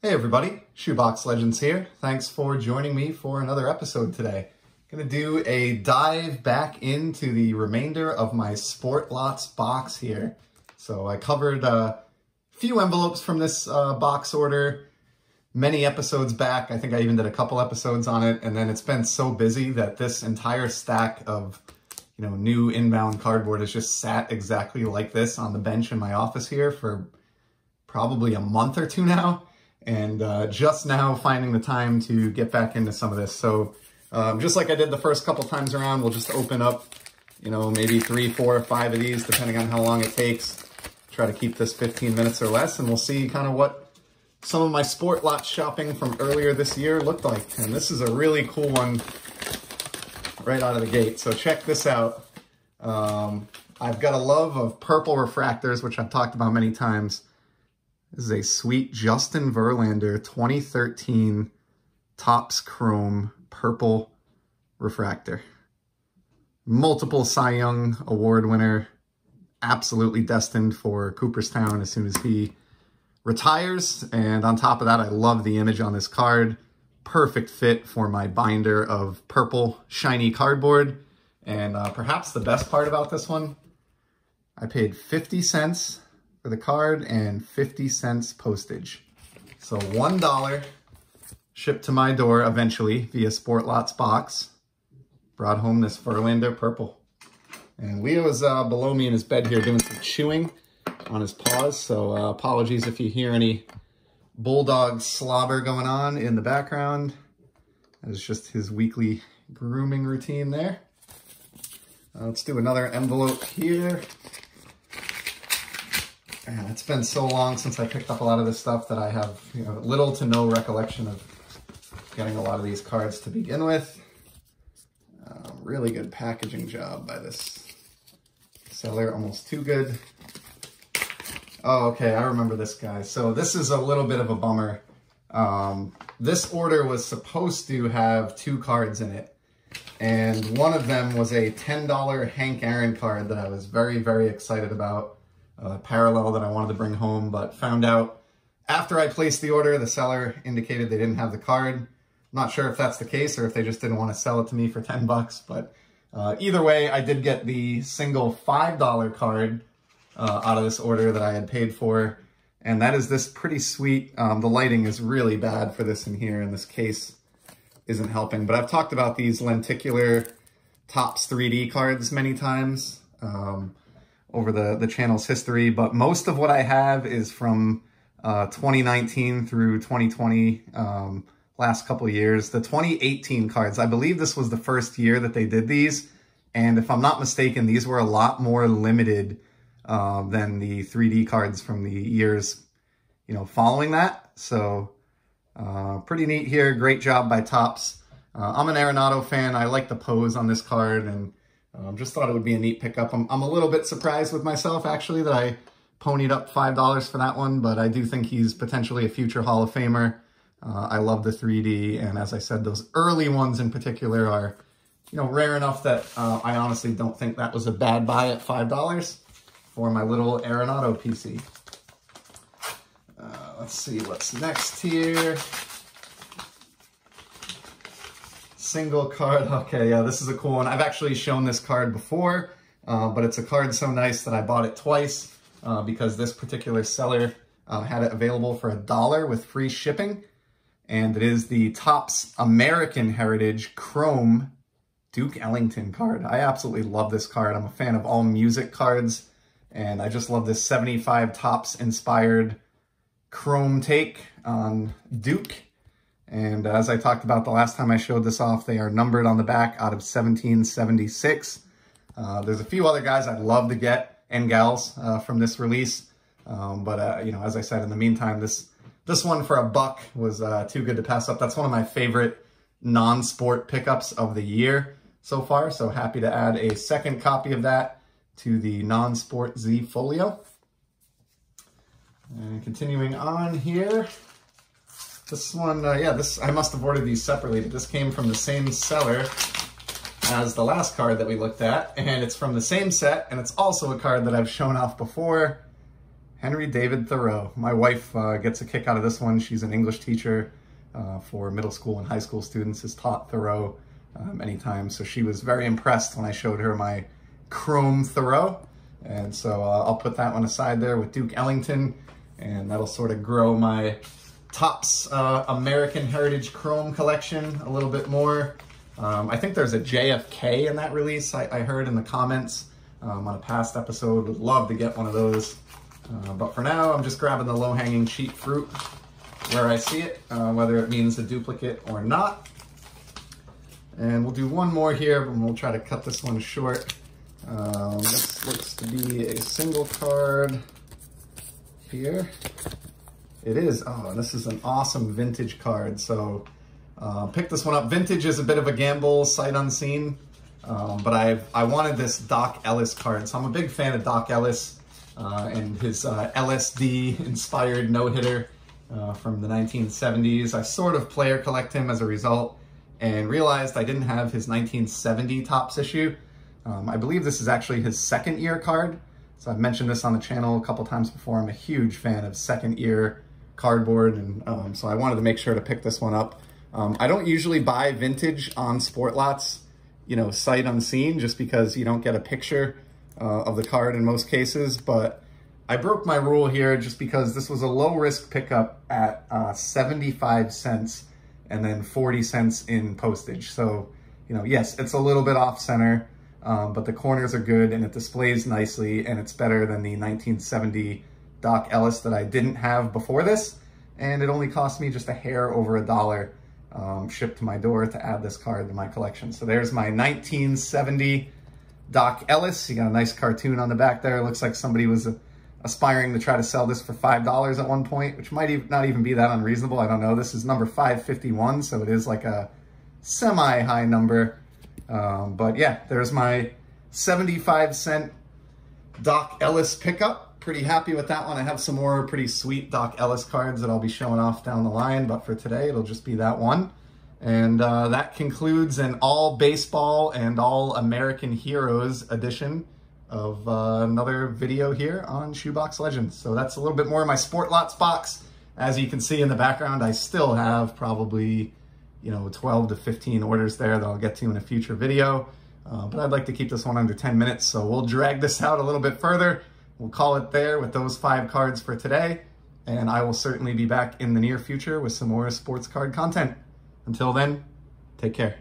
Hey everybody, Shoebox Legends here. Thanks for joining me for another episode today. Gonna do a dive back into the remainder of my Sportlots box here. So I covered a few envelopes from this box order many episodes back. I think I even did a couple episodes on it, and then it's been so busy that this entire stack of new inbound cardboard has just sat exactly like this on the bench in my office here for probably a month or two now. And just now finding the time to get back into some of this. So just like I did the first couple times around, we'll just open up, maybe 3, 4, 5 of these, depending on how long it takes. Try to keep this 15 minutes or less, and we'll see kind of what some of my Sportlots shopping from earlier this year looked like. And this is a really cool one right out of the gate. So check this out. I've got a love of purple refractors, which I've talked about many times. This is a sweet Justin Verlander 2013 Topps Chrome purple refractor. Multiple Cy Young Award winner, absolutely destined for Cooperstown as soon as he retires. And on top of that, I love the image on this card. Perfect fit for my binder of purple shiny cardboard. And perhaps the best part about this one, I paid 50 cents for the card and 50 cents postage. So $1 shipped to my door eventually via Sportlots box. Brought home this Verlander purple. And Leo is below me in his bed here doing some chewing on his paws. So apologies if you hear any bulldog slobber going on in the background. It's just his weekly grooming routine there. Let's do another envelope here. Man, it's been so long since I picked up a lot of this stuff that I have little to no recollection of getting a lot of these cards to begin with. Really good packaging job by this seller, almost too good. Oh, okay, I remember this guy. So this is a little bit of a bummer. This order was supposed to have 2 cards in it, and one of them was a $10 Hank Aaron card that I was very, very excited about. Parallel that I wanted to bring home, but found out after I placed the order, the seller indicated they didn't have the card. I'm not sure if that's the case or if they just didn't want to sell it to me for 10 bucks, but either way, I did get the single $5 card out of this order that I had paid for, and that is this pretty sweet. The lighting is really bad for this in here, and this case isn't helping, but I've talked about these lenticular Topps 3D cards many times. Over the channel's history, but most of what I have is from 2019 through 2020, last couple of years. The 2018 cards, I believe this was the first year that they did these, and if I'm not mistaken, these were a lot more limited than the 3D cards from the years, following that. So pretty neat here. Great job by Topps. I'm an Arenado fan. I like the pose on this card, and just thought it would be a neat pickup. I'm a little bit surprised with myself, actually, that I ponied up $5 for that one, but I do think he's potentially a future Hall of Famer. I love the 3D, and as I said, those early ones in particular are, rare enough that I honestly don't think that was a bad buy at $5 for my little Arenado PC. Let's see what's next here. Single card. Okay, yeah, this is a cool one. I've actually shown this card before, but it's a card so nice that I bought it twice because this particular seller had it available for $1 with free shipping. And it is the Topps American Heritage Chrome Duke Ellington card. I absolutely love this card. I'm a fan of all music cards, and I just love this 75 Topps inspired chrome take on Duke. And as I talked about the last time I showed this off, they are numbered on the back out of 1776. There's a few other guys I'd love to get, and gals, from this release. But as I said, in the meantime, this one for $1 was too good to pass up. That's one of my favorite non-sport pickups of the year so far. So happy to add a second copy of that to the non-sport Z folio. And continuing on here. This one, I must have ordered these separately, but this came from the same seller as the last card that we looked at, and it's from the same set, and it's also a card that I've shown off before. Henry David Thoreau. My wife gets a kick out of this one. She's an English teacher for middle school and high school students, has taught Thoreau many times. So she was very impressed when I showed her my chrome Thoreau. And so I'll put that one aside there with Duke Ellington, and that'll sort of grow my Topps American Heritage Chrome collection a little bit more. I think there's a JFK in that release, I heard in the comments on a past episode. Would love to get one of those. But for now, I'm just grabbing the low-hanging cheap fruit where I see it, whether it means a duplicate or not. And we'll do one more here, but we'll try to cut this one short. This looks to be a single card here. It is. Oh, this is an awesome vintage card. So pick this one up. Vintage is a bit of a gamble, sight unseen. But I wanted this Doc Ellis card. So I'm a big fan of Doc Ellis and his LSD-inspired no-hitter from the 1970s. I sort of player collect him as a result and realized I didn't have his 1970 Topps issue. I believe this is actually his second year card. So I've mentioned this on the channel a couple times before. I'm a huge fan of second year cardboard, and so I wanted to make sure to pick this one up. I don't usually buy vintage on Sportlots, you know, sight unseen, just because you don't get a picture of the card in most cases, but I broke my rule here just because this was a low risk pickup at 75 cents and then 40 cents in postage. So, you know, yes, it's a little bit off center, but the corners are good and it displays nicely, and it's better than the 1970 Doc Ellis that I didn't have before this. And it only cost me just a hair over $1 shipped to my door to add this card to my collection. So there's my 1970 Doc Ellis. You got a nice cartoon on the back there. It looks like somebody was aspiring to try to sell this for $5 at one point, which might not even be that unreasonable. I don't know. This is number 551, so it is like a semi-high number. But yeah, there's my 75-cent Doc Ellis pickup. Pretty happy with that one. I have some more pretty sweet Doc Ellis cards that I'll be showing off down the line, but for today, it'll just be that one. And that concludes an all baseball and all American Heroes edition of another video here on Shoebox Legends. So that's a little bit more of my Sportlots box. As you can see in the background, I still have probably, you know, 12 to 15 orders there that I'll get to in a future video. But I'd like to keep this one under 10 minutes, so we'll drag this out a little bit further. We'll call it there with those 5 cards for today, and I will certainly be back in the near future with some more sports card content. Until then, take care.